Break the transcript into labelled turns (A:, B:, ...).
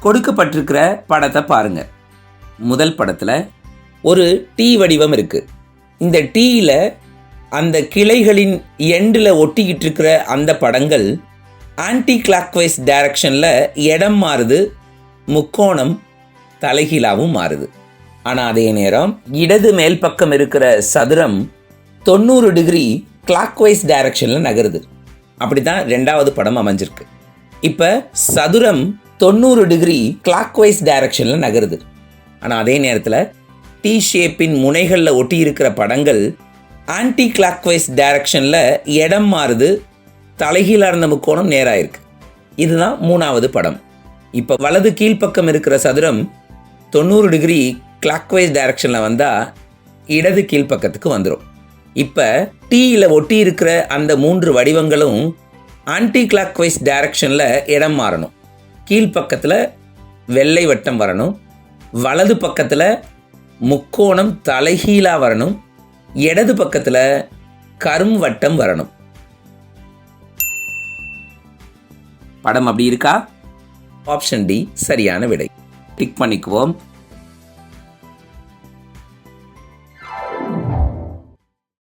A: கொடுக்கப்பட்டிருக்கிற படத்தை பாருங்க. முதல் படத்தில் ஒரு டீ வடிவம் இருக்குது. இந்த டீயில் அந்த கிளைகளின் எண்டில் ஒட்டிக்கிட்டு இருக்கிற அந்த படங்கள் ஆன்டி கிளாக்வைஸ் டைரக்ஷனில் இடம் மாறுது, முக்கோணம் தலைகீழாகவும் மாறுது. ஆனால் அதே நேரம் இடது மேல் பக்கம் இருக்கிற சதுரம் 90 டிகிரி கிளாக்வைஸ் டைரக்ஷனில் நகருது. அப்படி தான் ரெண்டாவது படம் அமைஞ்சிருக்கு. இப்போ சதுரம் 90 டிகிரி கிளாக்வைஸ் டைரக்ஷனில் நகருது. ஆனால் அதே நேரத்தில் டி ஷேப்பின் முனைகளில் ஒட்டி இருக்கிற படங்கள் ஆன்டி கிளாக்வைஸ் டைரக்ஷனில் இடம் மாறுது, தலைகீழாக இருந்த முக்கோணம் நேராக இருக்கு. இதுதான் மூணாவது படம். இப்போ வலது கீழ்ப்பக்கம் இருக்கிற சதுரம் 90 டிகிரி கிளாக்வைஸ் டைரக்ஷனில் வந்தால் இடது கீழ்ப்பக்கத்துக்கு வந்துடும். இப்போ டீயில் ஒட்டி இருக்கிற அந்த 3 வடிவங்களும் ஆன்டி கிளாக்வைஸ் டைரக்ஷனில் இடம் மாறணும். கீழ்ப்பக்கத்தில் வெள்ளை வட்டம் வரணும், வலது பக்கத்தில் முக்கோணம் தலைகீழாக வரணும், இடது பக்கத்தில் கரும் வட்டம் வரணும். படம் அப்படி இருக்கா? ஆப்ஷன் டி சரியான விடை. டிக் பண்ணிக்குவோம்.